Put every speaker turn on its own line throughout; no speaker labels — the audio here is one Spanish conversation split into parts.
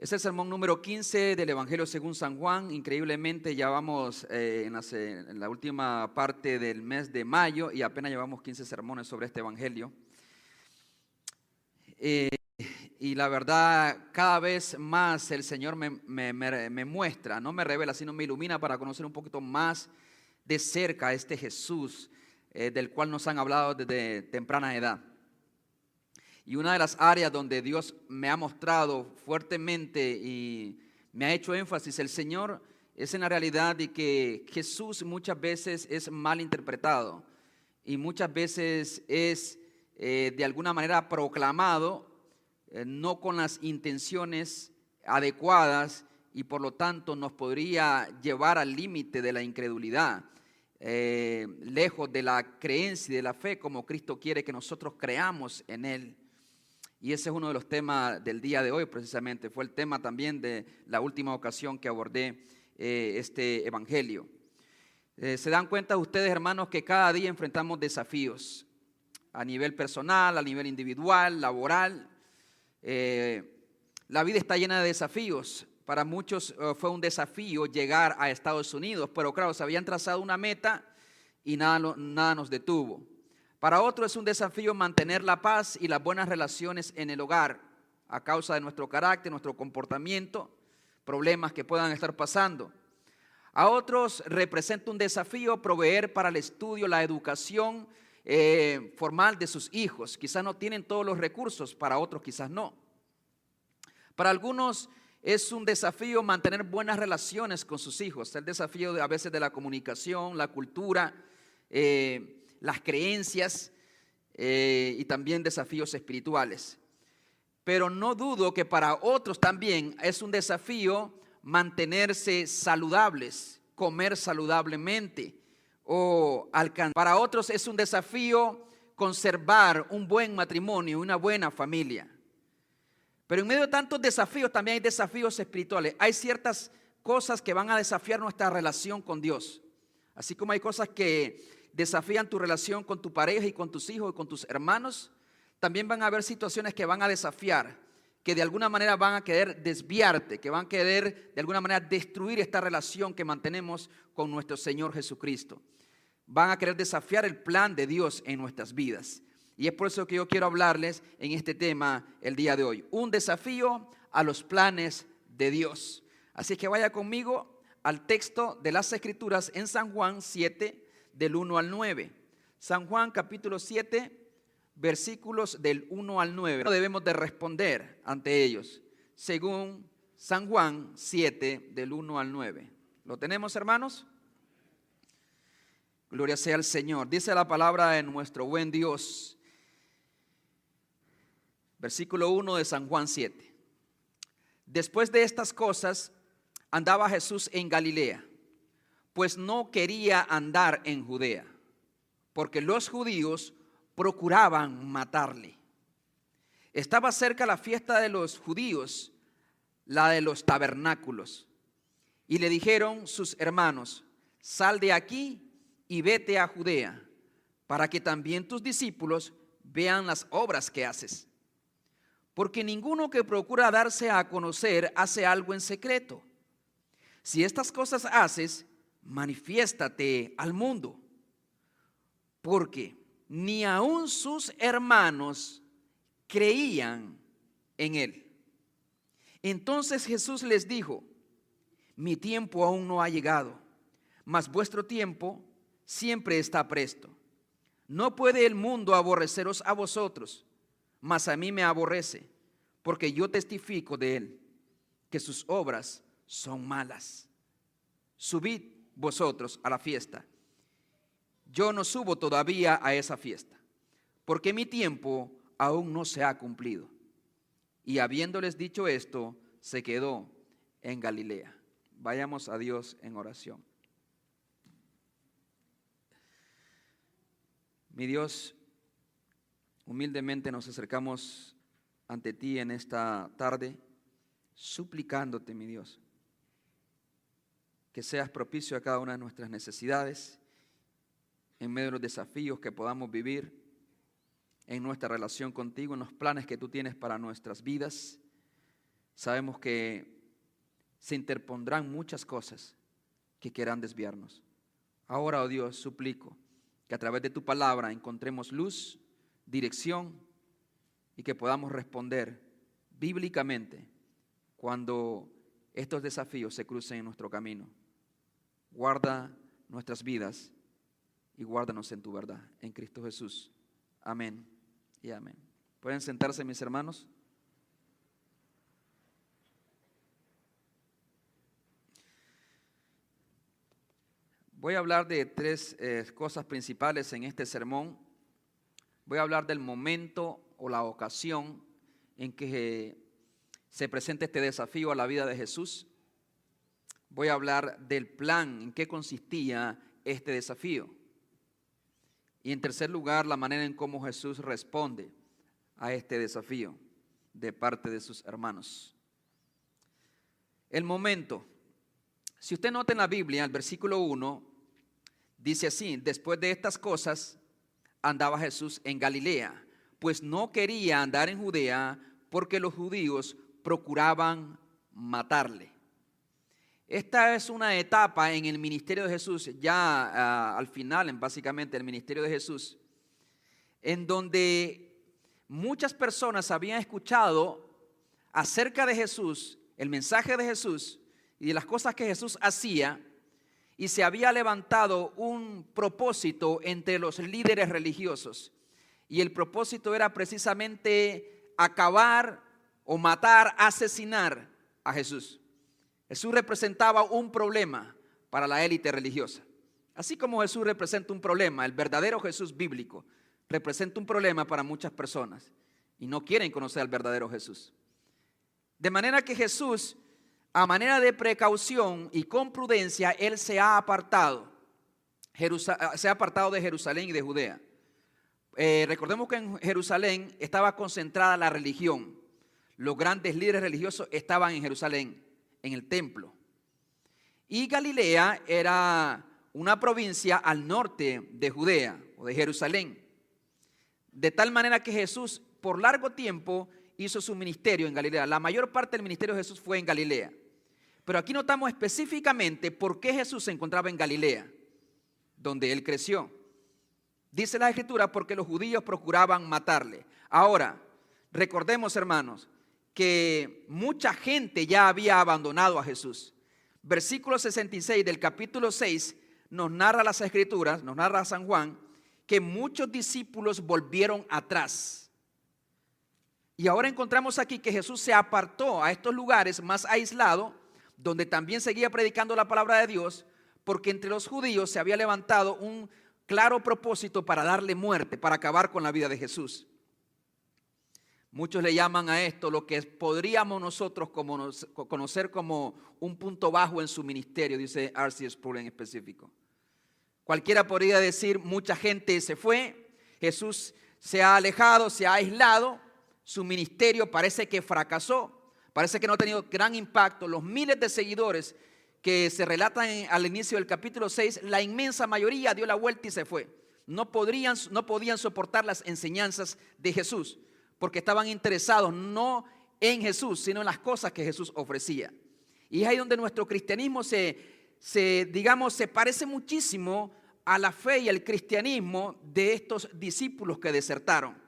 Es el sermón número 15 del Evangelio según San Juan. Increíblemente ya vamos en la última parte del mes de mayo y apenas llevamos 15 sermones sobre este Evangelio. Y la verdad, cada vez más el Señor me muestra, no me revela, sino me ilumina para conocer un poquito más de cerca a este Jesús del cual nos han hablado desde temprana edad. Y una de las áreas donde Dios me ha mostrado fuertemente y me ha hecho énfasis, el Señor, es en la realidad de que Jesús muchas veces es mal interpretado y muchas veces es de alguna manera proclamado no con las intenciones adecuadas y por lo tanto nos podría llevar al límite de la incredulidad, lejos de la creencia y de la fe como Cristo quiere que nosotros creamos en Él. Y ese es uno de los temas del día de hoy precisamente, fue el tema también de la última ocasión que abordé este evangelio. Se dan cuenta ustedes, hermanos, que cada día enfrentamos desafíos a nivel personal, a nivel individual, laboral. La vida está llena de desafíos. Para muchos fue un desafío llegar a Estados Unidos, pero claro, se habían trazado una meta y nada nos detuvo. Para otros es un desafío mantener la paz y las buenas relaciones en el hogar a causa de nuestro carácter, nuestro comportamiento, problemas que puedan estar pasando. A otros representa un desafío proveer para el estudio, la educación formal de sus hijos. Quizás no tienen todos los recursos, para otros quizás no. Para algunos es un desafío mantener buenas relaciones con sus hijos. El desafío a veces de la comunicación, la cultura, las creencias y también desafíos espirituales. Pero no dudo que para otros también es un desafío mantenerse saludables, comer saludablemente o alcanzar. Para otros es un desafío conservar un buen matrimonio, una buena familia. Pero en medio de tantos desafíos también hay desafíos espirituales. Hay ciertas cosas que van a desafiar nuestra relación con Dios. Así como hay cosas que desafían tu relación con tu pareja y con tus hijos y con tus hermanos, también van a haber situaciones que van a desafiar, que de alguna manera van a querer desviarte, que van a querer de alguna manera destruir esta relación que mantenemos con nuestro Señor Jesucristo. Van a querer desafiar el plan de Dios en nuestras vidas. Y es por eso que yo quiero hablarles en este tema el día de hoy. Un desafío a los planes de Dios. Así que vaya conmigo al texto de las Escrituras en San Juan 7, del 1 al 9. San Juan capítulo 7, versículos del 1 al 9. No debemos de responder ante ellos, según San Juan 7, del 1 al 9. ¿Lo tenemos, hermanos? Gloria sea al Señor. Dice la palabra de nuestro buen Dios. Versículo 1 de San Juan 7. Después de estas cosas, andaba Jesús en Galilea, pues no quería andar en Judea, porque los judíos procuraban matarle. Estaba cerca la fiesta de los judíos, la de los tabernáculos. Y le dijeron sus hermanos: sal de aquí y vete a Judea, para que también tus discípulos vean las obras que haces. Porque ninguno que procura darse a conocer hace algo en secreto. Si estas cosas haces, manifiéstate al mundo, porque ni aun sus hermanos creían en él. Entonces Jesús les dijo: mi tiempo aún no ha llegado, mas vuestro tiempo siempre está presto. No puede el mundo aborreceros a vosotros, mas a mí me aborrece, porque yo testifico de él, que sus obras son malas. Subid vosotros a la fiesta. Yo no subo todavía a esa fiesta, porque mi tiempo aún no se ha cumplido. Y habiéndoles dicho esto, se quedó en Galilea. Vayamos a Dios en oración. Mi Dios, humildemente nos acercamos ante ti en esta tarde, suplicándote, mi Dios, que seas propicio a cada una de nuestras necesidades, en medio de los desafíos que podamos vivir en nuestra relación contigo, en los planes que tú tienes para nuestras vidas. sabemos que se interpondrán muchas cosas que quieran desviarnos. Ahora, oh Dios, suplico que a través de tu palabra encontremos luz, dirección y que podamos responder bíblicamente cuando estos desafíos se crucen en nuestro camino. Guarda nuestras vidas y guárdanos en tu verdad. En Cristo Jesús. Amén y amén. ¿Pueden sentarse, mis hermanos? Voy a hablar de tres cosas principales en este sermón. Voy a hablar del momento o la ocasión en que se presenta este desafío a la vida de Jesús. Voy a hablar del plan, en qué consistía este desafío. Y en tercer lugar, la manera en cómo Jesús responde a este desafío de parte de sus hermanos. El momento. Si usted nota en la Biblia, el versículo 1, dice así: después de estas cosas andaba Jesús en Galilea, pues no quería andar en Judea porque los judíos procuraban matarle. Esta es una etapa en el ministerio de Jesús, ya al final, básicamente, el ministerio de Jesús, en donde muchas personas habían escuchado acerca de Jesús, el mensaje de Jesús y de las cosas que Jesús hacía, y se había levantado un propósito entre los líderes religiosos. Y el propósito era precisamente acabar o matar, asesinar a Jesús. Jesús representaba un problema para la élite religiosa. Así como Jesús representa un problema, el verdadero Jesús bíblico representa un problema para muchas personas y no quieren conocer al verdadero Jesús. De manera que Jesús, a manera de precaución y con prudencia, Él se ha apartado de Jerusalén y de Judea. Recordemos que en Jerusalén estaba concentrada la religión. Los grandes líderes religiosos estaban en Jerusalén, en el templo. Y Galilea era una provincia al norte de Judea o de Jerusalén. De tal manera que Jesús por largo tiempo hizo su ministerio en Galilea. La mayor parte del ministerio de Jesús fue en Galilea. Pero aquí notamos específicamente por qué Jesús se encontraba en Galilea, donde Él creció. Dice la Escritura: porque los judíos procuraban matarle. Ahora, recordemos, hermanos, que mucha gente ya había abandonado a Jesús. Versículo 66 del capítulo 6 nos narra las Escrituras, nos narra San Juan, que muchos discípulos volvieron atrás. Y ahora encontramos aquí que Jesús se apartó a estos lugares más aislados, donde también seguía predicando la palabra de Dios, porque entre los judíos se había levantado un claro propósito para darle muerte, para acabar con la vida de Jesús. Muchos le llaman a esto lo que podríamos nosotros conocer como un punto bajo en su ministerio, dice R.C. Sproul en específico. Cualquiera podría decir: mucha gente se fue, Jesús se ha alejado, se ha aislado, su ministerio parece que fracasó. Parece que no ha tenido gran impacto. Los miles de seguidores que se relatan al inicio del capítulo 6, la inmensa mayoría dio la vuelta y se fue. No podían soportar las enseñanzas de Jesús, porque estaban interesados no en Jesús, sino en las cosas que Jesús ofrecía. Y es ahí donde nuestro cristianismo se parece muchísimo a la fe y al cristianismo de estos discípulos que desertaron.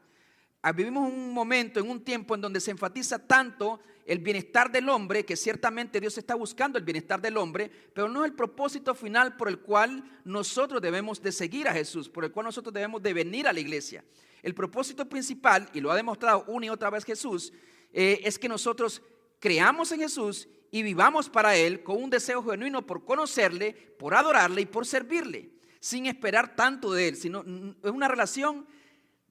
Vivimos un momento, en un tiempo en donde se enfatiza tanto el bienestar del hombre, que ciertamente Dios está buscando el bienestar del hombre, pero no es el propósito final por el cual nosotros debemos de seguir a Jesús, por el cual nosotros debemos de venir a la iglesia. El propósito principal, y lo ha demostrado una y otra vez Jesús, es que nosotros creamos en Jesús y vivamos para Él con un deseo genuino por conocerle, por adorarle y por servirle, sin esperar tanto de Él, sino es una relación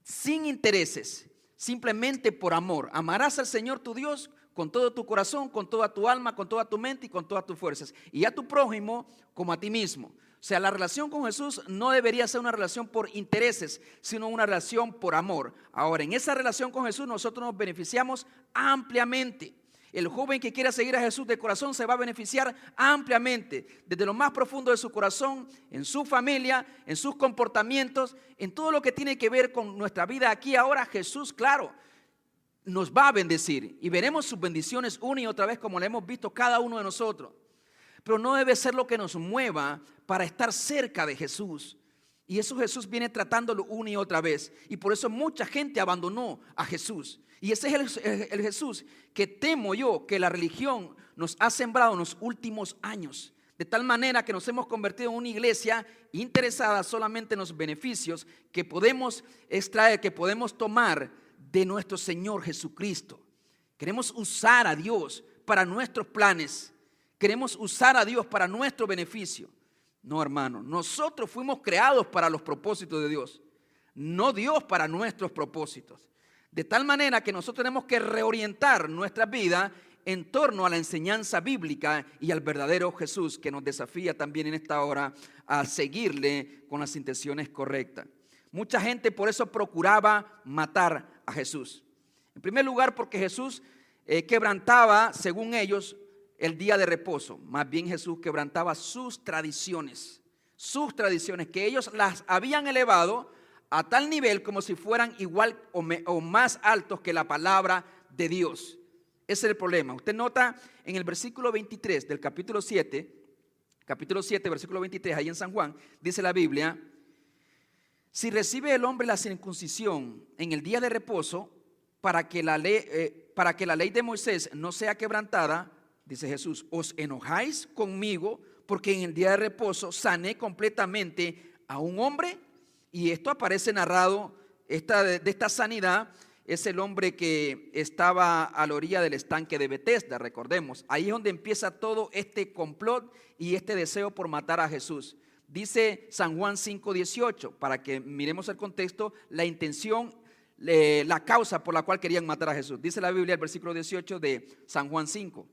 sin intereses, simplemente por amor. Amarás al Señor tu Dios con todo tu corazón, con toda tu alma, con toda tu mente y con todas tus fuerzas, y a tu prójimo como a ti mismo. O sea, la relación con Jesús no debería ser una relación por intereses, sino una relación por amor. Ahora, en esa relación con Jesús nosotros nos beneficiamos ampliamente. El joven que quiera seguir a Jesús de corazón se va a beneficiar ampliamente, desde lo más profundo de su corazón, en su familia, en sus comportamientos, en todo lo que tiene que ver con nuestra vida aquí ahora. Jesús, claro, nos va a bendecir y veremos sus bendiciones una y otra vez como la hemos visto cada uno de nosotros. Pero no debe ser lo que nos mueva para estar cerca de Jesús. Y eso Jesús viene tratándolo una y otra vez. Y por eso mucha gente abandonó a Jesús. Y ese es el Jesús que temo yo que la religión nos ha sembrado en los últimos años. De tal manera que nos hemos convertido en una iglesia interesada solamente en los beneficios que podemos extraer, que podemos tomar de nuestro Señor Jesucristo. Queremos usar a Dios para nuestros planes. Queremos usar a Dios para nuestro beneficio. No, hermano, nosotros fuimos creados para los propósitos de Dios, no Dios para nuestros propósitos. De tal manera que nosotros tenemos que reorientar nuestra vida en torno a la enseñanza bíblica y al verdadero Jesús, que nos desafía también en esta hora a seguirle con las intenciones correctas. Mucha gente por eso procuraba matar a Jesús. En primer lugar, porque Jesús quebrantaba, según ellos, el día de reposo. Más bien Jesús quebrantaba sus tradiciones que ellos las habían elevado a tal nivel como si fueran igual o más altos que la palabra de Dios. Ese es el problema. Usted nota en el versículo 23 del capítulo 7, versículo 23, ahí en San Juan, dice la Biblia: si recibe el hombre la circuncisión en el día de reposo, para que la ley de Moisés no sea quebrantada, dice Jesús, ¿os enojáis conmigo porque en el día de reposo sané completamente a un hombre? Y esto aparece narrado, de esta sanidad, es el hombre que estaba a la orilla del estanque de Betesda, recordemos. Ahí es donde empieza todo este complot y este deseo por matar a Jesús. Dice San Juan 5:18, para que miremos el contexto, la intención, la causa por la cual querían matar a Jesús. Dice la Biblia, el versículo 18 de San Juan 5.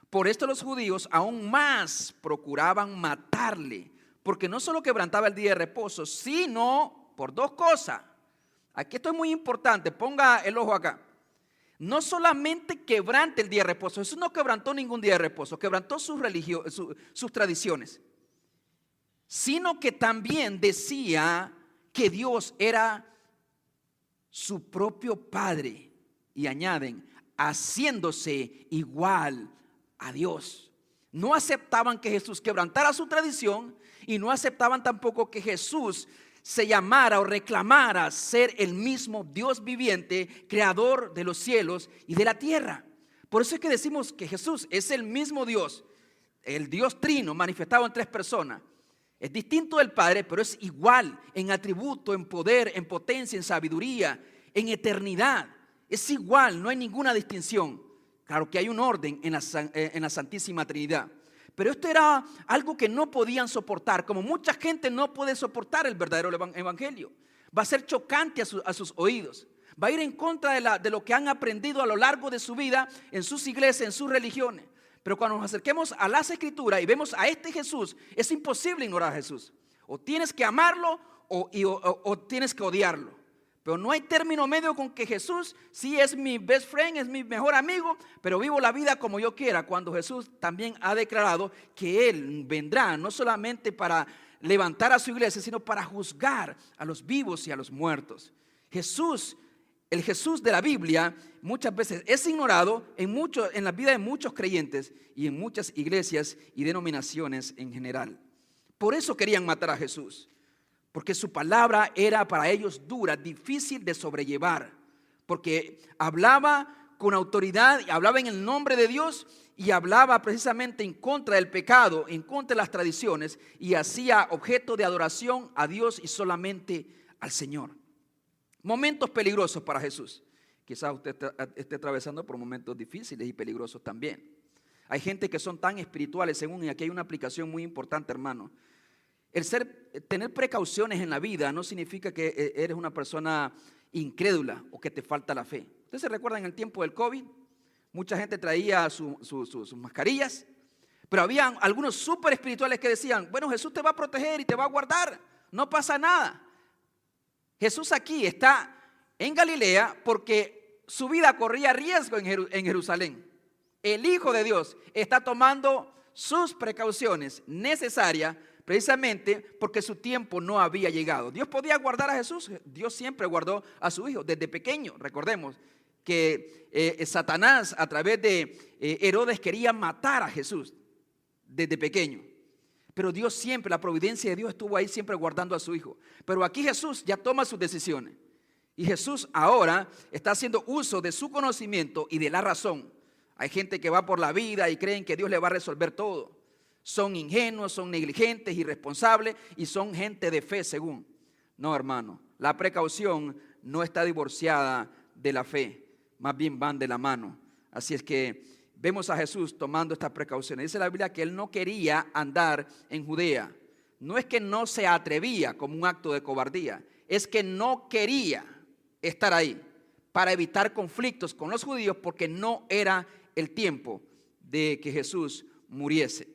Por esto los judíos aún más procuraban matarle, porque no solo quebrantaba el día de reposo, sino por dos cosas. Aquí esto es muy importante, ponga el ojo acá. No solamente quebrante el día de reposo, Jesús no quebrantó ningún día de reposo, quebrantó sus tradiciones, sino que también decía que Dios era su propio Padre, y añaden, haciéndose igual a Dios. No aceptaban que Jesús quebrantara su tradición y no aceptaban tampoco que Jesús se llamara o reclamara ser el mismo Dios viviente, creador de los cielos y de la tierra. Por eso es que decimos que Jesús es el mismo Dios, el Dios trino manifestado en tres personas. Es distinto del Padre, pero es igual en atributo, en poder, en potencia, en sabiduría, en eternidad. Es igual, no hay ninguna distinción. Claro que hay un orden en la Santísima Trinidad. Pero esto era algo que no podían soportar. Como mucha gente no puede soportar el verdadero evangelio. Va a ser chocante a sus oídos. Va a ir en contra de lo que han aprendido a lo largo de su vida en sus iglesias, en sus religiones. Pero cuando nos acerquemos a las Escrituras y vemos a este Jesús, es imposible ignorar a Jesús. O tienes que amarlo o tienes que odiarlo. Pero no hay término medio con que Jesús sí es mi best friend, es mi mejor amigo, pero vivo la vida como yo quiera, cuando Jesús también ha declarado que Él vendrá no solamente para levantar a su iglesia, sino para juzgar a los vivos y a los muertos. Jesús, el Jesús de la Biblia, muchas veces es ignorado en la vida de muchos creyentes y en muchas iglesias y denominaciones en general. Por eso querían matar a Jesús. Porque su palabra era para ellos dura, difícil de sobrellevar. Porque hablaba con autoridad, hablaba en el nombre de Dios y hablaba precisamente en contra del pecado, en contra de las tradiciones, y hacía objeto de adoración a Dios y solamente al Señor. Momentos peligrosos para Jesús. Quizás usted esté atravesando por momentos difíciles y peligrosos también. Hay gente que son tan espirituales, y aquí hay una aplicación muy importante, hermano. Tener precauciones en la vida no significa que eres una persona incrédula o que te falta la fe. Ustedes se recuerdan en el tiempo del COVID, mucha gente traía sus mascarillas, pero había algunos súper espirituales que decían, bueno, Jesús te va a proteger y te va a guardar, no pasa nada. Jesús aquí está en Galilea porque su vida corría riesgo en Jerusalén. El Hijo de Dios está tomando sus precauciones necesarias precisamente porque su tiempo no había llegado. Dios podía guardar a Jesús. Dios siempre guardó a su Hijo desde pequeño. Recordemos, que Satanás a través de Herodes quería matar a Jesús desde pequeño. Pero Dios siempre, la providencia de Dios estuvo ahí siempre guardando a su hijo. Pero aquí Jesús ya toma sus decisiones. Y Jesús ahora está haciendo uso de su conocimiento y de la razón. Hay gente que va por la vida y creen que Dios le va a resolver todo. Son ingenuos, son negligentes, irresponsables y son gente de fe según. No, hermano, la precaución no está divorciada de la fe, más bien van de la mano. Así es que vemos a Jesús tomando estas precauciones. Dice la Biblia que él no quería andar en Judea. No es que no se atrevía como un acto de cobardía, es que no quería estar ahí para evitar conflictos con los judíos porque no era el tiempo de que Jesús muriese.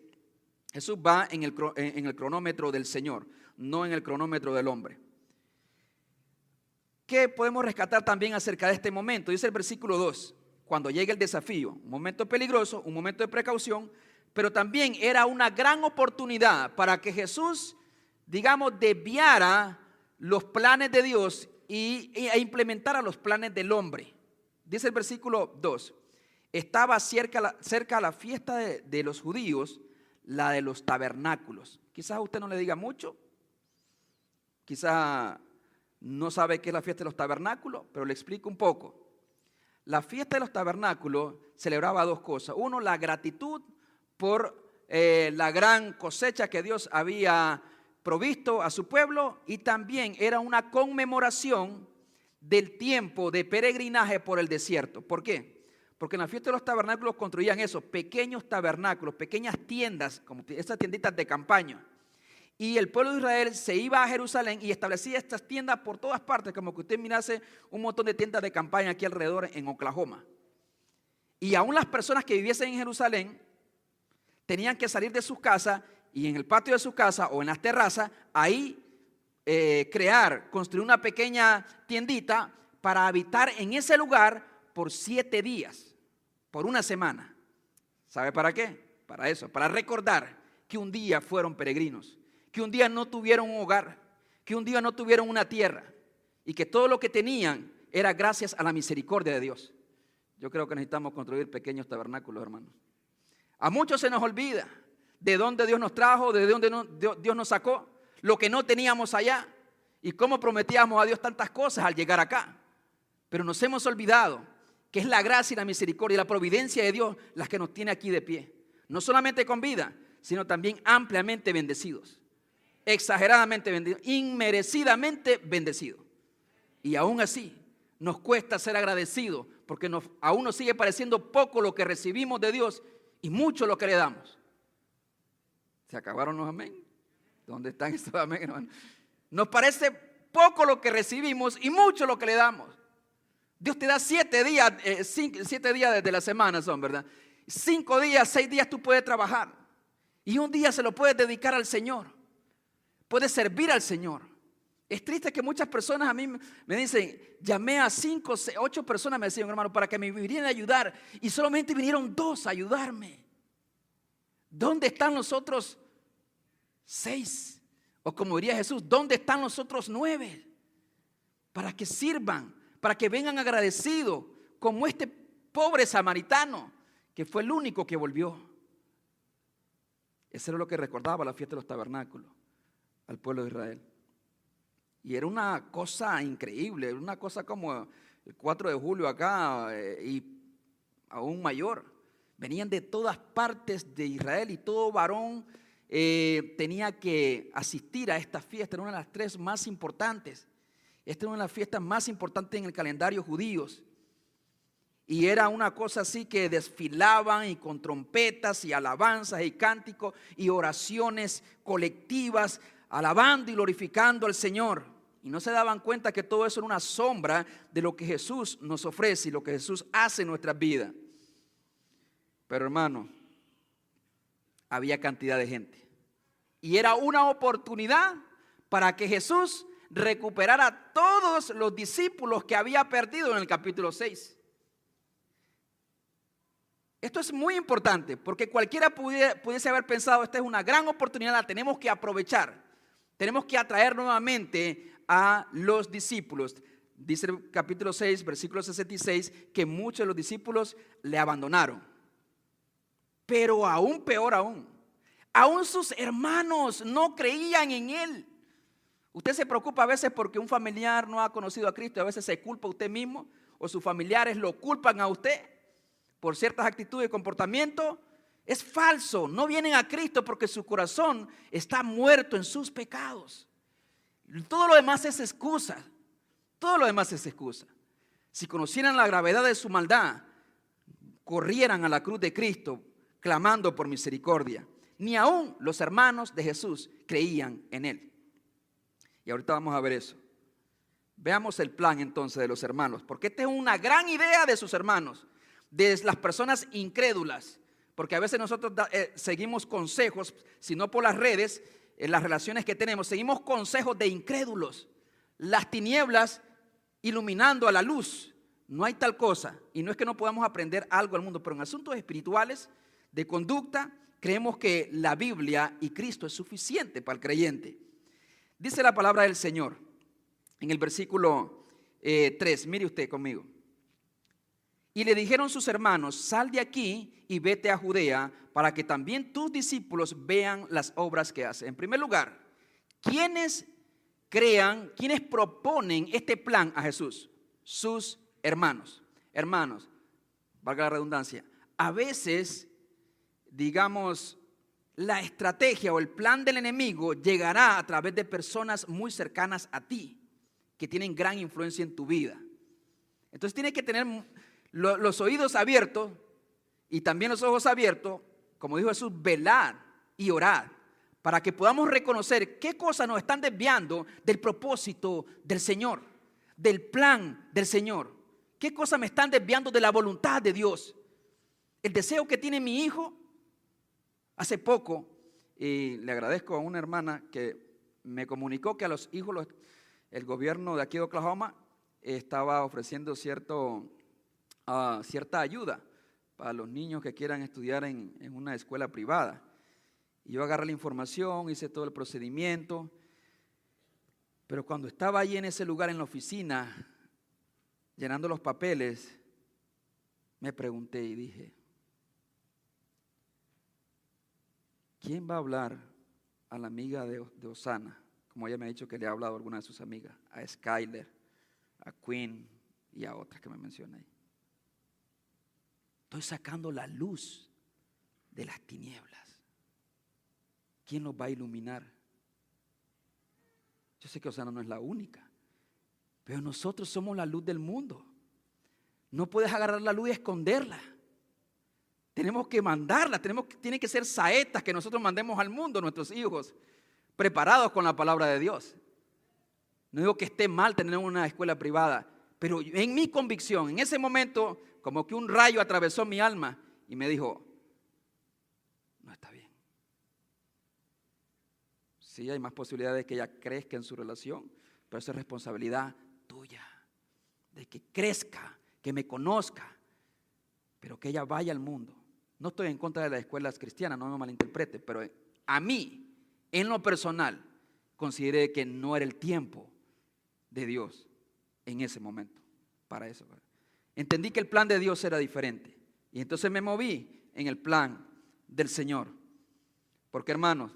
Jesús va en el cronómetro del Señor, no en el cronómetro del hombre. ¿Qué podemos rescatar también acerca de este momento? Dice el versículo 2, cuando llega el desafío, un momento peligroso, un momento de precaución, pero también era una gran oportunidad para que Jesús, digamos, desviara los planes de Dios e implementara los planes del hombre. Dice el versículo 2, estaba cerca la fiesta de los judíos, la de los tabernáculos. Quizás a usted no le diga mucho, quizás no sabe qué es la fiesta de los tabernáculos, pero le explico un poco. La fiesta de los tabernáculos celebraba dos cosas. Uno, la gratitud por la gran cosecha que Dios había provisto a su pueblo, y también era una conmemoración del tiempo de peregrinaje por el desierto. ¿Por qué? Porque en la fiesta de los tabernáculos construían esos pequeños tabernáculos, pequeñas tiendas, como esas tienditas de campaña. Y el pueblo de Israel se iba a Jerusalén y establecía estas tiendas por todas partes, como que usted mirase un montón de tiendas de campaña aquí alrededor en Oklahoma. Y aún las personas que viviesen en Jerusalén tenían que salir de sus casas y en el patio de su casa o en las terrazas, ahí construir una pequeña tiendita para habitar en ese lugar por 7 días, por una semana. ¿Sabe para qué? Para eso, para recordar que un día fueron peregrinos, que un día no tuvieron un hogar, que un día no tuvieron una tierra y que todo lo que tenían era gracias a la misericordia de Dios. Yo creo que necesitamos construir pequeños tabernáculos, hermanos. A muchos se nos olvida de dónde Dios nos trajo, de dónde Dios nos sacó, lo que no teníamos allá y cómo prometíamos a Dios tantas cosas al llegar acá. Pero nos hemos olvidado que es la gracia y la misericordia y la providencia de Dios las que nos tiene aquí de pie. No solamente con vida, sino también ampliamente bendecidos. Exageradamente bendecidos, inmerecidamente bendecidos. Y aún así nos cuesta ser agradecidos porque aún nos sigue pareciendo poco lo que recibimos de Dios y mucho lo que le damos. ¿Se acabaron los amén? ¿Dónde están estos amén, hermano? Nos parece poco lo que recibimos y mucho lo que le damos. Dios te da 7 días, 7 días de la semana son, ¿verdad? 5 días, 6 días tú puedes trabajar. Y un día se lo puedes dedicar al Señor. Puedes servir al Señor. Es triste que muchas personas a mí me dicen, llamé a 5, 8 personas, me decían, hermano, para que me vinieran a ayudar. Y solamente vinieron 2 a ayudarme. ¿Dónde están los otros 6? O como diría Jesús, ¿dónde están los otros 9? Para que sirvan, para que vengan agradecidos, como este pobre samaritano, que fue el único que volvió. Eso era lo que recordaba la fiesta de los tabernáculos al pueblo de Israel. Y era una cosa increíble, era una cosa como el 4 de julio acá y aún mayor. Venían de todas partes de Israel y todo varón tenía que asistir a esta fiesta. Era una de las 3 más importantes. Esta era una de las fiestas más importantes en el calendario judío. Y era una cosa así que desfilaban y con trompetas y alabanzas y cánticos y oraciones colectivas, alabando y glorificando al Señor. Y no se daban cuenta que todo eso era una sombra de lo que Jesús nos ofrece y lo que Jesús hace en nuestras vidas. Pero hermano, había cantidad de gente. Y era una oportunidad para que Jesús recuperara a todos los discípulos que había perdido en el capítulo 6. Esto es muy importante porque cualquiera pudiese haber pensado, esta es una gran oportunidad, la tenemos que aprovechar. Tenemos que atraer nuevamente a los discípulos. Dice el capítulo 6, versículo 66, que muchos de los discípulos le abandonaron. Pero aún peor aún sus hermanos no creían en él. Usted se preocupa a veces porque un familiar no ha conocido a Cristo y a veces se culpa a usted mismo o sus familiares lo culpan a usted por ciertas actitudes y comportamientos. Es falso, no vienen a Cristo porque su corazón está muerto en sus pecados. Todo lo demás es excusa, todo lo demás es excusa. Si conocieran la gravedad de su maldad, corrieran a la cruz de Cristo clamando por misericordia. Ni aún los hermanos de Jesús creían en él. Y ahorita vamos a ver eso. Veamos el plan entonces de los hermanos, porque esta es una gran idea de sus hermanos, de las personas incrédulas. Porque a veces nosotros seguimos consejos, si no por las redes, en las relaciones que tenemos, seguimos consejos de incrédulos. Las tinieblas iluminando a la luz. No hay tal cosa. Y no es que no podamos aprender algo al mundo, pero en asuntos espirituales, de conducta, creemos que la Biblia y Cristo es suficiente para el creyente. Dice la palabra del Señor en el versículo 3. Mire usted conmigo. Y le dijeron sus hermanos: sal de aquí y vete a Judea para que también tus discípulos vean las obras que hace. En primer lugar, ¿quiénes proponen este plan a Jesús? Sus hermanos. Hermanos, valga la redundancia, a veces, digamos, la estrategia o el plan del enemigo llegará a través de personas muy cercanas a ti, que tienen gran influencia en tu vida. Entonces tienes que tener los oídos abiertos y también los ojos abiertos, como dijo Jesús, velad y orad, para que podamos reconocer qué cosas nos están desviando del propósito del Señor, del plan del Señor. ¿Qué cosas me están desviando de la voluntad de Dios? El deseo que tiene mi hijo. Hace poco, y le agradezco a una hermana que me comunicó que a los hijos, el gobierno de aquí de Oklahoma estaba ofreciendo cierta ayuda para los niños que quieran estudiar en una escuela privada. Y yo agarré la información, hice todo el procedimiento, pero cuando estaba ahí en ese lugar en la oficina, llenando los papeles, me pregunté y dije: ¿quién va a hablar a la amiga de Osana? Como ella me ha dicho que le ha hablado a alguna de sus amigas, a Skyler, a Quinn y a otras que me mencioné. Estoy sacando la luz de las tinieblas. ¿Quién los va a iluminar? Yo sé que Osana no es la única, pero nosotros somos la luz del mundo. No puedes agarrar la luz y esconderla. Tenemos que mandarla, tiene que ser saetas que nosotros mandemos al mundo, nuestros hijos, preparados con la palabra de Dios. No digo que esté mal tener una escuela privada, pero en mi convicción, en ese momento, como que un rayo atravesó mi alma y me dijo: no está bien. Sí, hay más posibilidades de que ella crezca en su relación, pero eso es responsabilidad tuya, de que crezca, que me conozca, pero que ella vaya al mundo. No estoy en contra de las escuelas cristianas, no me malinterprete, pero a mí, en lo personal, consideré que no era el tiempo de Dios en ese momento para eso. Entendí que el plan de Dios era diferente y entonces me moví en el plan del Señor. Porque, hermanos,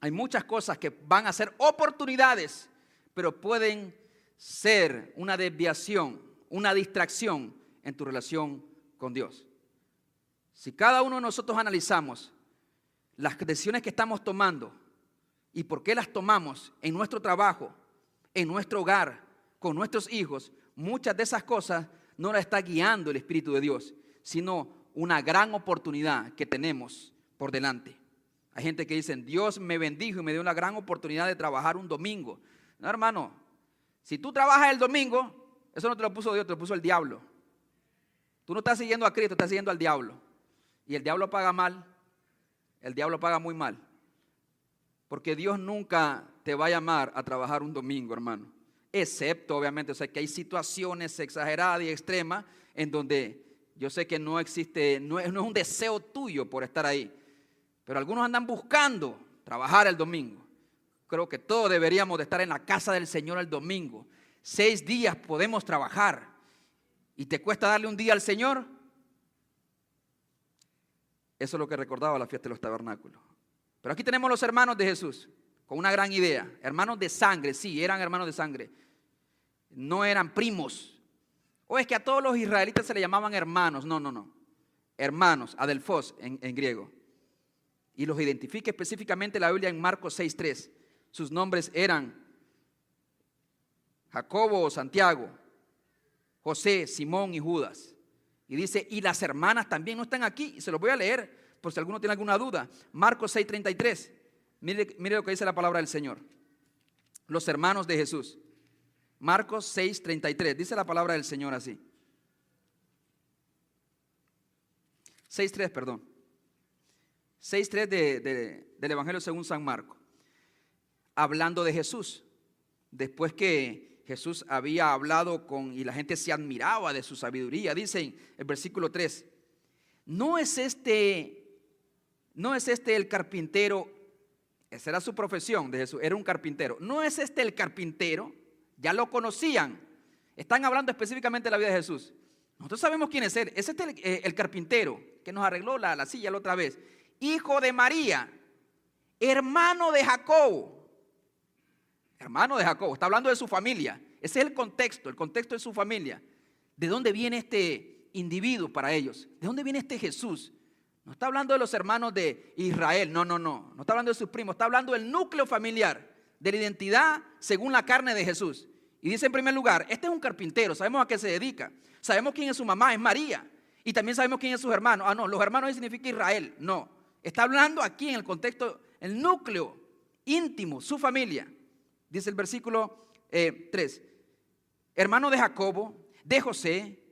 hay muchas cosas que van a ser oportunidades, pero pueden ser una desviación, una distracción en tu relación con Dios. Si cada uno de nosotros analizamos las decisiones que estamos tomando y por qué las tomamos en nuestro trabajo, en nuestro hogar, con nuestros hijos, muchas de esas cosas no las está guiando el Espíritu de Dios, sino una gran oportunidad que tenemos por delante. Hay gente que dice: Dios me bendijo y me dio una gran oportunidad de trabajar un domingo. No, hermano, si tú trabajas el domingo, eso no te lo puso Dios, te lo puso el diablo. Tú no estás siguiendo a Cristo, estás siguiendo al diablo. Y el diablo paga mal, el diablo paga muy mal. Porque Dios nunca te va a llamar a trabajar un domingo, hermano. Excepto, obviamente, o sea, que hay situaciones exageradas y extremas en donde yo sé que no existe, no es un deseo tuyo por estar ahí. Pero algunos andan buscando trabajar el domingo. Creo que todos deberíamos de estar en la casa del Señor el domingo, 6 días podemos trabajar y te cuesta darle un día al Señor. Eso es lo que recordaba la fiesta de los tabernáculos. Pero aquí tenemos los hermanos de Jesús con una gran idea. Hermanos de sangre, sí, eran hermanos de sangre. No eran primos. O es que a todos los israelitas se le llamaban hermanos. No. Hermanos, adelphos en griego. Y los identifica específicamente la Biblia en Marcos 6:3. Sus nombres eran Jacobo o Santiago, José, Simón y Judas. Y dice, y las hermanas también no están aquí. Y se los voy a leer por si alguno tiene alguna duda. Marcos 6:33. Mire lo que dice la palabra del Señor. Los hermanos de Jesús. Marcos 6:33. Dice la palabra del Señor así. 6:3, perdón. 6:3 del Evangelio según San Marcos. Hablando de Jesús. Después que Jesús había hablado y la gente se admiraba de su sabiduría. Dice en el versículo 3. ¿No es este el carpintero? Esa era su profesión de Jesús. Era un carpintero. ¿No es este el carpintero? Ya lo conocían. Están hablando específicamente de la vida de Jesús. Nosotros sabemos quién es él. Es el carpintero que nos arregló la silla la otra vez. Hijo de María, hermano de Jacobo. Hermano de Jacobo, está hablando de su familia. Ese es el contexto de su familia. ¿De dónde viene este individuo para ellos? ¿De dónde viene este Jesús? No está hablando de los hermanos de Israel, no. No está hablando de sus primos, está hablando del núcleo familiar, de la identidad según la carne de Jesús. Y dice en primer lugar, este es un carpintero, sabemos a qué se dedica. Sabemos quién es su mamá, es María. Y también sabemos quién es sus hermanos. No, los hermanos ahí significa Israel, no. Está hablando aquí en el contexto, el núcleo íntimo, su familia. Dice el versículo 3. Hermano de Jacobo, de José,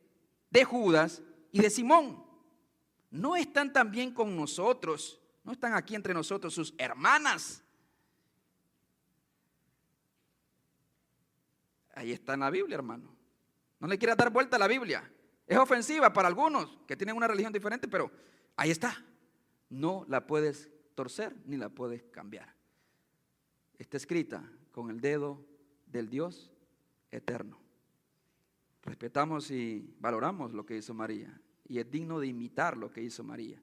de Judas y de Simón. ¿No están también con nosotros? ¿No están aquí entre nosotros sus hermanas? Ahí está en la Biblia, hermano. No le quieras dar vuelta a la Biblia. Es ofensiva para algunos que tienen una religión diferente, pero ahí está. No la puedes torcer ni la puedes cambiar. Está escrita con el dedo del Dios eterno. Respetamos y valoramos lo que hizo María. Y es digno de imitar lo que hizo María.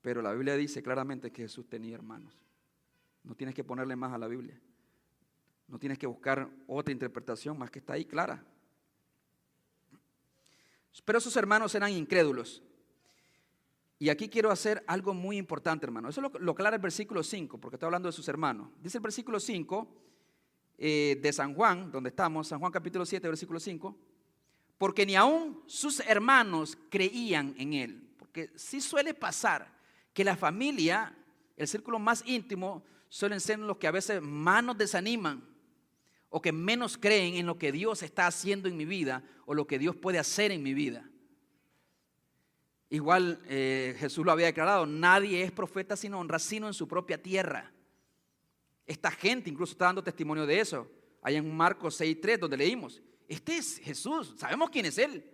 Pero la Biblia dice claramente que Jesús tenía hermanos. No tienes que ponerle más a la Biblia. No tienes que buscar otra interpretación más que está ahí clara. Pero esos hermanos eran incrédulos. Y aquí quiero hacer algo muy importante, hermano. Eso lo aclara el versículo 5, porque estoy hablando de sus hermanos. Dice el versículo 5 de San Juan, donde estamos, San Juan capítulo 7, versículo 5. Porque ni aún sus hermanos creían en él. Porque sí suele pasar que la familia, el círculo más íntimo, suelen ser los que a veces más nos desaniman o que menos creen en lo que Dios está haciendo en mi vida o lo que Dios puede hacer en mi vida. Igual Jesús lo había declarado, nadie es profeta sin honra, sino en su propia tierra. Esta gente incluso está dando testimonio de eso. Hay en Marcos 6:3 donde leímos, este es Jesús, sabemos quién es él.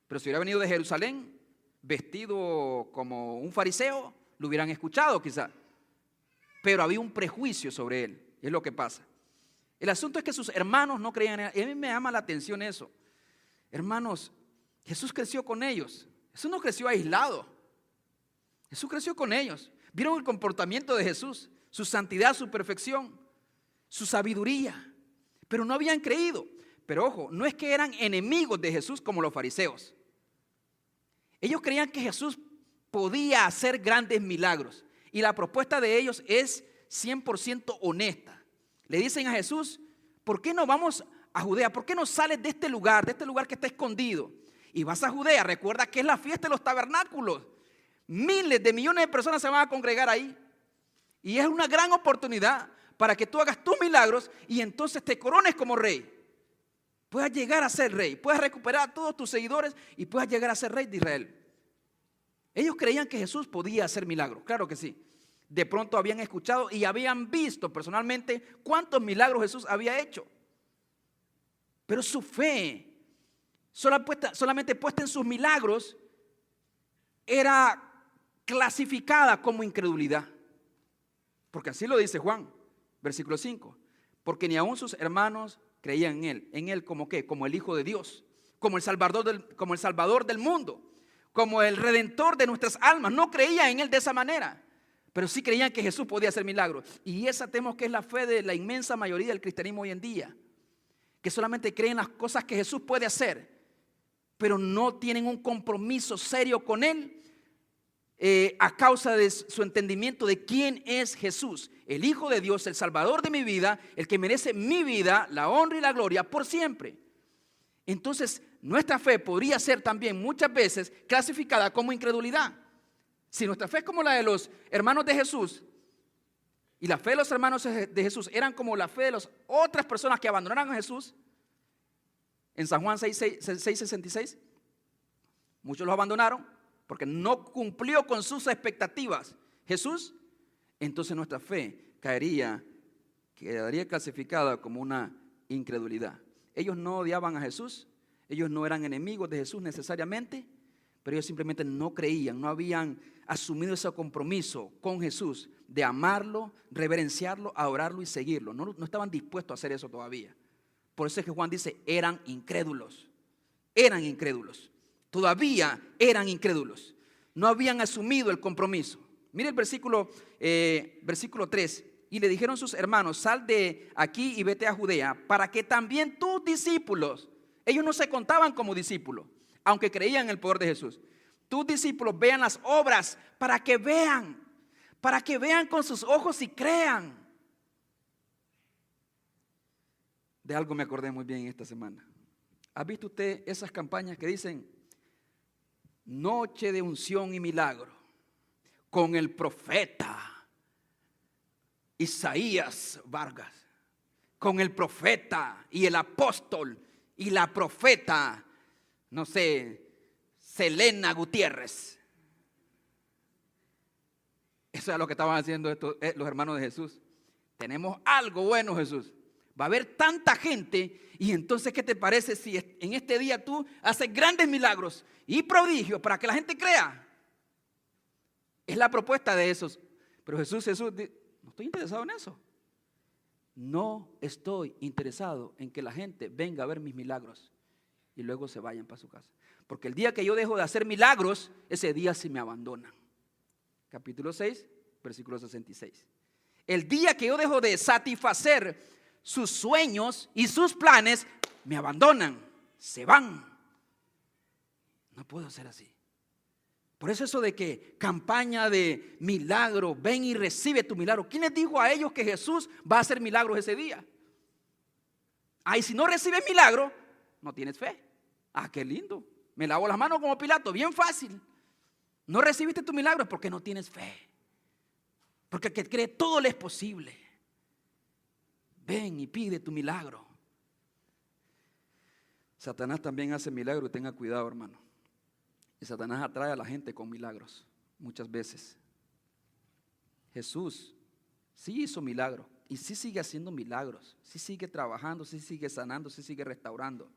Pero si hubiera venido de Jerusalén, vestido como un fariseo, lo hubieran escuchado quizá. Pero había un prejuicio sobre él, y es lo que pasa. El asunto es que sus hermanos no creían en él. Y a mí me llama la atención eso. Hermanos, Jesús creció con ellos. Jesús no creció aislado. Jesús creció con ellos. Vieron el comportamiento de Jesús, su santidad, su perfección, su sabiduría. Pero no habían creído. Pero ojo, no es que eran enemigos de Jesús como los fariseos. Ellos creían que Jesús podía hacer grandes milagros. Y la propuesta de ellos es 100% honesta. Le dicen a Jesús, ¿por qué no vamos a Judea? ¿Por qué no sales de este lugar que está escondido? Y vas a Judea. Recuerda que es la fiesta de los tabernáculos. Miles de millones de personas se van a congregar ahí. Y es una gran oportunidad para que tú hagas tus milagros y entonces te corones como rey. Puedas llegar a ser rey. Puedas recuperar a todos tus seguidores y puedas llegar a ser rey de Israel. Ellos creían que Jesús podía hacer milagros. Claro que sí. De pronto habían escuchado y habían visto personalmente cuántos milagros Jesús había hecho. Pero su fe, solamente puesta en sus milagros, era clasificada como incredulidad. Porque así lo dice Juan, versículo 5. Porque ni aún sus hermanos creían en Él como ¿qué? Como el Hijo de Dios, como el Salvador del mundo, como el Redentor de nuestras almas. No creían en Él de esa manera, pero sí creían que Jesús podía hacer milagros. Y esa temo que es la fe de la inmensa mayoría del cristianismo hoy en día, que solamente creen las cosas que Jesús puede hacer, pero no tienen un compromiso serio con Él a causa de su entendimiento de quién es Jesús, el Hijo de Dios, el Salvador de mi vida, el que merece mi vida, la honra y la gloria por siempre. Entonces, nuestra fe podría ser también muchas veces clasificada como incredulidad. Si nuestra fe es como la de los hermanos de Jesús, y la fe de los hermanos de Jesús eran como la fe de las otras personas que abandonaron a Jesús, en San Juan 6:66, muchos los abandonaron porque no cumplió con sus expectativas Jesús. Entonces nuestra fe quedaría clasificada como una incredulidad. Ellos no odiaban a Jesús, ellos no eran enemigos de Jesús necesariamente, pero ellos simplemente no creían, no habían asumido ese compromiso con Jesús de amarlo, reverenciarlo, adorarlo y seguirlo. No estaban dispuestos a hacer eso todavía. Por eso es que Juan dice, eran incrédulos, todavía eran incrédulos, no habían asumido el compromiso. Mire el versículo 3, y le dijeron sus hermanos, sal de aquí y vete a Judea, para que también tus discípulos, ellos no se contaban como discípulos, aunque creían en el poder de Jesús, tus discípulos vean las obras, para que vean con sus ojos y crean. De algo me acordé muy bien esta semana. ¿Ha visto usted esas campañas que dicen noche de unción y milagro con el profeta Isaías Vargas, con el profeta y el apóstol y la profeta, no sé, Selena Gutiérrez? Eso es lo que estaban haciendo los hermanos de Jesús. Tenemos algo bueno, Jesús. Va a haber tanta gente, y entonces ¿qué te parece si en este día tú haces grandes milagros y prodigios para que la gente crea? Es la propuesta de esos. Pero Jesús dice, no estoy interesado en eso. No estoy interesado en que la gente venga a ver mis milagros y luego se vayan para su casa. Porque el día que yo dejo de hacer milagros, ese día se me abandonan. Capítulo 6, versículo 66. El día que yo dejo de satisfacer sus sueños y sus planes, me abandonan, se van. No puedo ser así. Por eso de que campaña de milagro, ven y recibe tu milagro. ¿Quién les dijo a ellos que Jesús va a hacer milagros ese día? Y si no recibes milagro, no tienes fe. Qué lindo. Me lavo las manos como Pilato, bien fácil. No recibiste tu milagro porque no tienes fe. Porque el que cree todo le es posible. Ven y pide tu milagro. Satanás también hace milagros, tenga cuidado, hermano. Y Satanás atrae a la gente con milagros muchas veces. Jesús sí hizo milagros y sí sigue haciendo milagros, sí sigue trabajando, sí sigue sanando, sí sigue restaurando.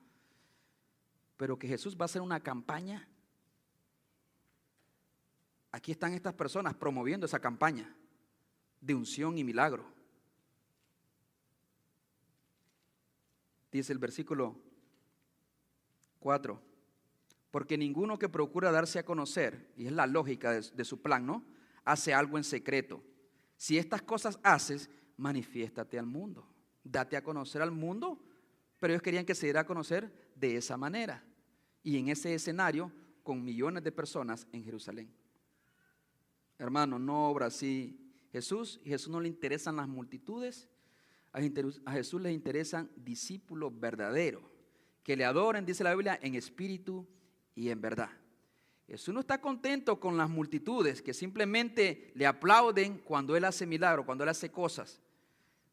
Pero que Jesús va a hacer una campaña. Aquí están estas personas promoviendo esa campaña de unción y milagro. Dice el versículo 4, porque ninguno que procura darse a conocer, y es la lógica de su plan, ¿no? Hace algo en secreto. Si estas cosas haces, manifiéstate al mundo, date a conocer al mundo. Pero ellos querían que se diera a conocer de esa manera y en ese escenario con millones de personas en Jerusalén. Hermano, no obra así Jesús no le interesan las multitudes. A Jesús le interesan discípulos verdaderos, que le adoren, dice la Biblia, en espíritu y en verdad. Jesús no está contento con las multitudes que simplemente le aplauden cuando Él hace milagros, cuando Él hace cosas,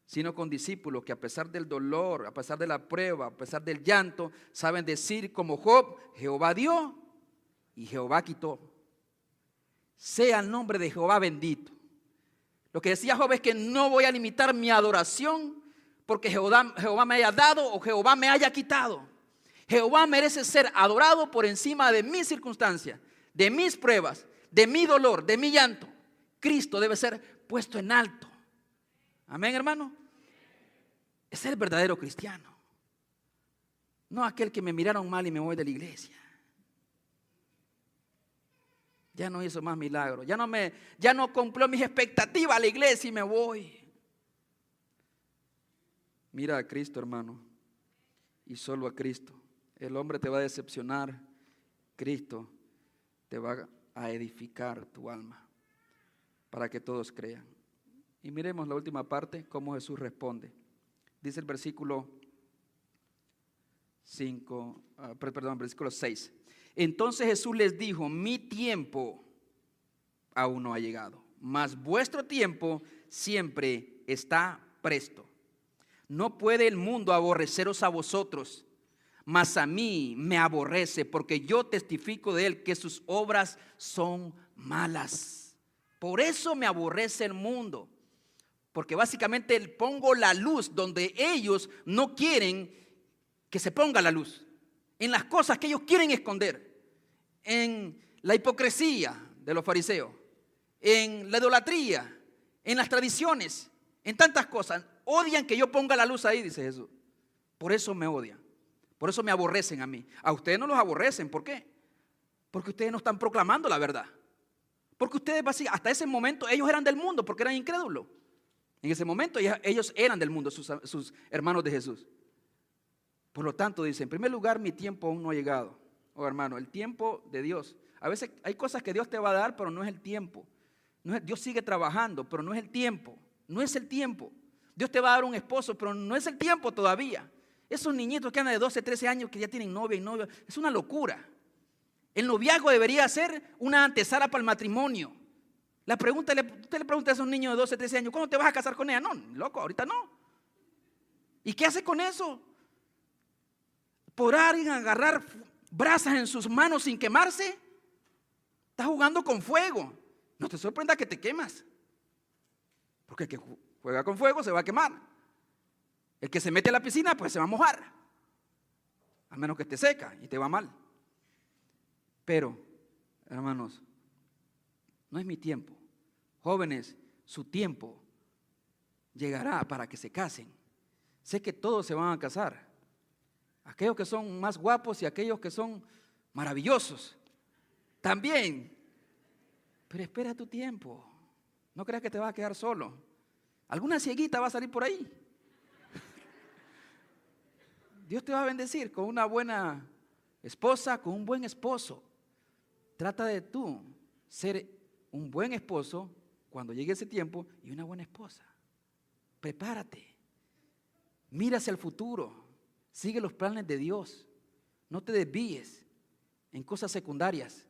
sino con discípulos que a pesar del dolor, a pesar de la prueba, a pesar del llanto, saben decir como Job, Jehová dio y Jehová quitó. Sea el nombre de Jehová bendito. Lo que decía Job es que no voy a limitar mi adoración porque Jehová me haya dado o Jehová me haya quitado. Jehová merece ser adorado por encima de mis circunstancias, de mis pruebas, de mi dolor, de mi llanto. Cristo debe ser puesto en alto. Amén, hermano. Ese es el verdadero cristiano. No aquel que me miraron mal y me voy de la iglesia. Ya no hizo más milagros. Ya no cumplió mis expectativas a la iglesia y me voy. Mira a Cristo, hermano, y solo a Cristo. El hombre te va a decepcionar. Cristo te va a edificar tu alma para que todos crean. Y miremos la última parte, cómo Jesús responde. Dice el versículo 6. Entonces Jesús les dijo: mi tiempo aún no ha llegado, mas vuestro tiempo siempre está presto. No puede el mundo aborreceros a vosotros, mas a mí me aborrece, porque yo testifico de él que sus obras son malas. Por eso me aborrece el mundo, porque básicamente pongo la luz donde ellos no quieren que se ponga la luz, en las cosas que ellos quieren esconder, en la hipocresía de los fariseos, en la idolatría, en las tradiciones, en tantas cosas. Odian que yo ponga la luz ahí, dice Jesús. Por eso me odian, por eso me aborrecen a mí. A ustedes no los aborrecen, ¿por qué? Porque ustedes no están proclamando la verdad. Porque ustedes, hasta ese momento, ellos eran del mundo porque eran incrédulos. En ese momento ellos eran del mundo, sus hermanos de Jesús. Por lo tanto, dice, en primer lugar, mi tiempo aún no ha llegado. Oh, hermano, el tiempo de Dios. A veces hay cosas que Dios te va a dar, pero no es el tiempo. Dios sigue trabajando, pero no es el tiempo. No es el tiempo. Dios te va a dar un esposo, pero no es el tiempo todavía. Esos niñitos que andan de 12, 13 años que ya tienen novia y novio, es una locura. El noviazgo debería ser una antesala para el matrimonio. Usted le pregunta a esos niños de 12, 13 años: ¿cuándo te vas a casar con ella? No, loco, ahorita no. ¿Y qué hace con eso? ¿Podrá alguien agarrar brasas en sus manos sin quemarse? Estás jugando con fuego. No te sorprenda que te quemas, porque el que juega con fuego se va a quemar. El que se mete a la piscina pues se va a mojar, a menos que esté seca y te va mal. Pero, hermanos, no es mi tiempo. Jóvenes, su tiempo llegará para que se casen. Sé que todos se van a casar, aquellos que son más guapos y aquellos que son maravillosos también. Pero espera tu tiempo. No creas que te vas a quedar solo. Alguna cieguita va a salir por ahí. Dios te va a bendecir con una buena esposa, con un buen esposo. Trata de tú ser un buen esposo cuando llegue ese tiempo y una buena esposa. Prepárate. Mira hacia el futuro. Sigue los planes de Dios. No te desvíes en cosas secundarias.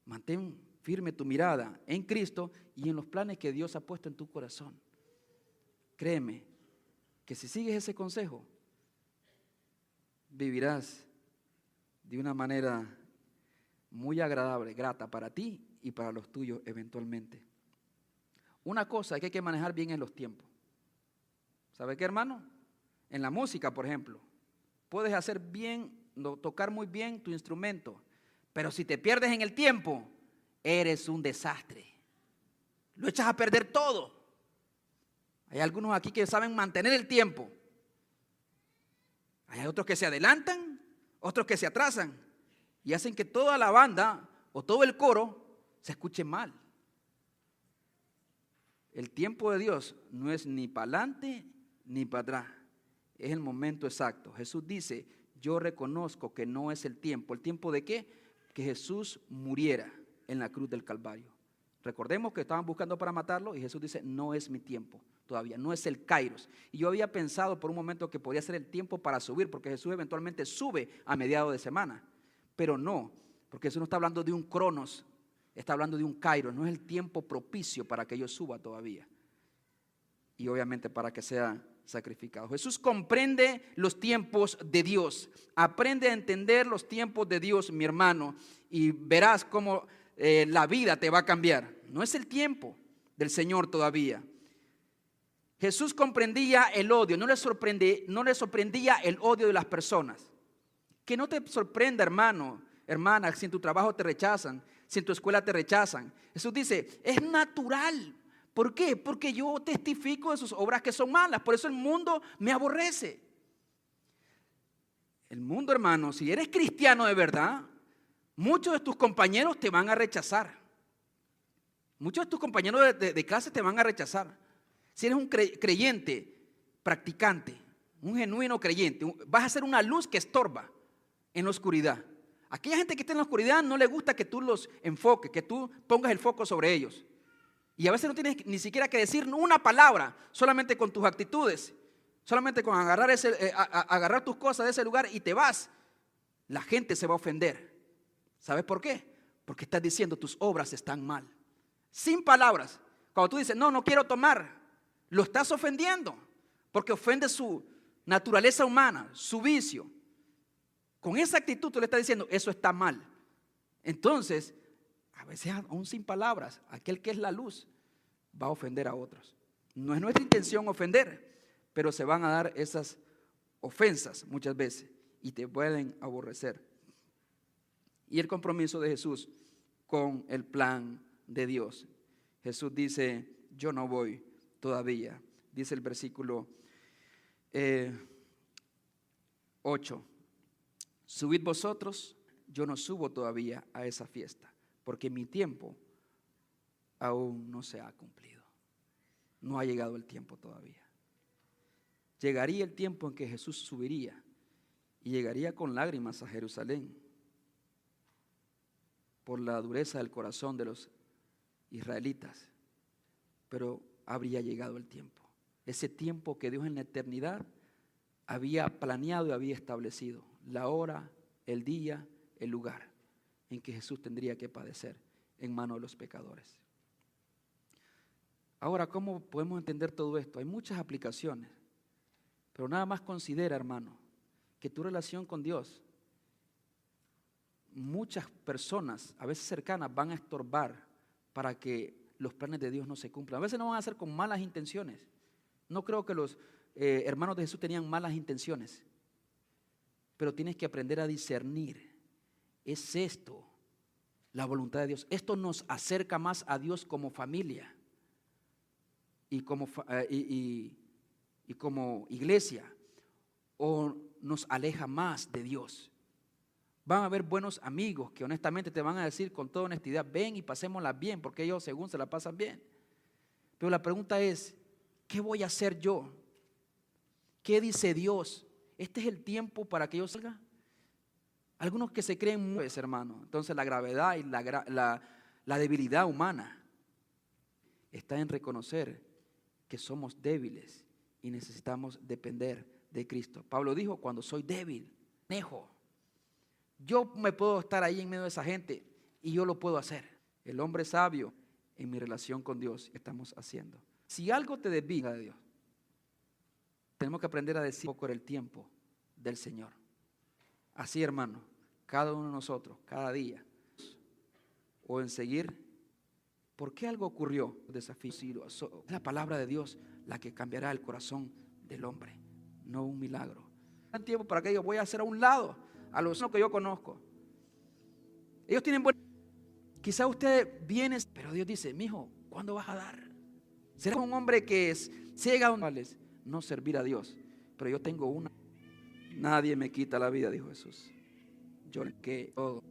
Mantén firme tu mirada en Cristo y en los planes que Dios ha puesto en tu corazón. Créeme que si sigues ese consejo, vivirás de una manera muy agradable, grata para ti y para los tuyos eventualmente. Una cosa que hay que manejar bien en los tiempos. ¿Sabe qué, hermano? En la música, por ejemplo, puedes hacer bien, tocar muy bien tu instrumento, pero si te pierdes en el tiempo, eres un desastre. Lo echas a perder todo. Hay algunos aquí que saben mantener el tiempo. Hay otros que se adelantan, otros que se atrasan y hacen que toda la banda o todo el coro se escuche mal. El tiempo de Dios no es ni para adelante ni para atrás. Es el momento exacto. Jesús dice: yo reconozco que no es el tiempo. ¿El tiempo de qué? Que Jesús muriera en la cruz del Calvario. Recordemos que estaban buscando para matarlo y Jesús dice: no es mi tiempo todavía, no es el Kairos. Y yo había pensado por un momento que podía ser el tiempo para subir, porque Jesús eventualmente sube a mediados de semana. Pero no, porque Jesús no está hablando de un cronos, está hablando de un Kairos. No es el tiempo propicio para que yo suba todavía. Y obviamente para que sea sacrificado. Jesús comprende los tiempos de Dios. Aprende a entender los tiempos de Dios, mi hermano, y verás cómo la vida te va a cambiar. No es el tiempo del Señor todavía. Jesús comprendía el odio, no le sorprendía el odio de las personas. Que no te sorprenda, hermano, hermana, si en tu trabajo te rechazan, si en tu escuela te rechazan. Jesús dice: es natural. ¿Por qué? Porque yo testifico de sus obras que son malas. Por eso el mundo me aborrece. El mundo, hermano, si eres cristiano de verdad, muchos de tus compañeros te van a rechazar. Muchos de tus compañeros de clase te van a rechazar. Si eres un creyente, practicante, un genuino creyente, vas a ser una luz que estorba en la oscuridad. Aquella gente que está en la oscuridad no le gusta que tú los enfoques, que tú pongas el foco sobre ellos. Y a veces no tienes ni siquiera que decir una palabra, solamente con tus actitudes, solamente con agarrar tus cosas de ese lugar y te vas. La gente se va a ofender. ¿Sabes por qué? Porque estás diciendo tus obras están mal. Sin palabras. Cuando tú dices, no quiero tomar, lo estás ofendiendo. Porque ofende su naturaleza humana, su vicio. Con esa actitud tú le estás diciendo, eso está mal. Entonces, a veces aún sin palabras, aquel que es la luz va a ofender a otros. No es nuestra intención ofender, pero se van a dar esas ofensas muchas veces y te pueden aborrecer. Y el compromiso de Jesús con el plan de Dios. Jesús dice, yo no voy todavía. Dice el versículo 8. Subid vosotros, yo no subo todavía a esa fiesta, porque mi tiempo aún no se ha cumplido. No ha llegado el tiempo todavía. Llegaría el tiempo en que Jesús subiría y llegaría con lágrimas a Jerusalén por la dureza del corazón de los israelitas, pero habría llegado el tiempo. Ese tiempo que Dios en la eternidad había planeado y había establecido. La hora, el día, el lugar en que Jesús tendría que padecer en manos de los pecadores. Ahora, ¿cómo podemos entender todo esto? Hay muchas aplicaciones, pero nada más considera, hermano, que tu relación con Dios, muchas personas, a veces cercanas, van a estorbar para que los planes de Dios no se cumplan. A veces no van a hacer con malas intenciones. No creo que los hermanos de Jesús tenían malas intenciones, pero tienes que aprender a discernir. ¿Es esto la voluntad de Dios? Esto nos acerca más a Dios como familia y como iglesia, o nos aleja más de Dios. Van a haber buenos amigos que honestamente te van a decir con toda honestidad, ven y pasémosla bien, porque ellos según se la pasan bien. Pero la pregunta es, ¿qué voy a hacer yo? ¿Qué dice Dios? ¿Este es el tiempo para que yo salga? Algunos que se creen muy, hermano. Entonces la gravedad y la debilidad humana está en reconocer que somos débiles y necesitamos depender de Cristo. Pablo dijo, cuando soy débil, yo me puedo estar ahí en medio de esa gente y yo lo puedo hacer. El hombre sabio en mi relación con Dios estamos haciendo. Si algo te desvía de Dios, tenemos que aprender a decir poco era el tiempo del Señor. Así, hermano, cada uno de nosotros, cada día, o en seguir, ¿por qué algo ocurrió? Desafío. Es la palabra de Dios la que cambiará el corazón del hombre, no un milagro. No hay tiempo para que yo voy a hacer a un lado a los que yo conozco. Ellos tienen buen. Quizá usted viene, pero Dios dice, mijo, ¿cuándo vas a dar? Será un hombre que es ciega, no servir a Dios. Pero yo tengo una. Nadie me quita la vida, dijo Jesús. Yo que todo.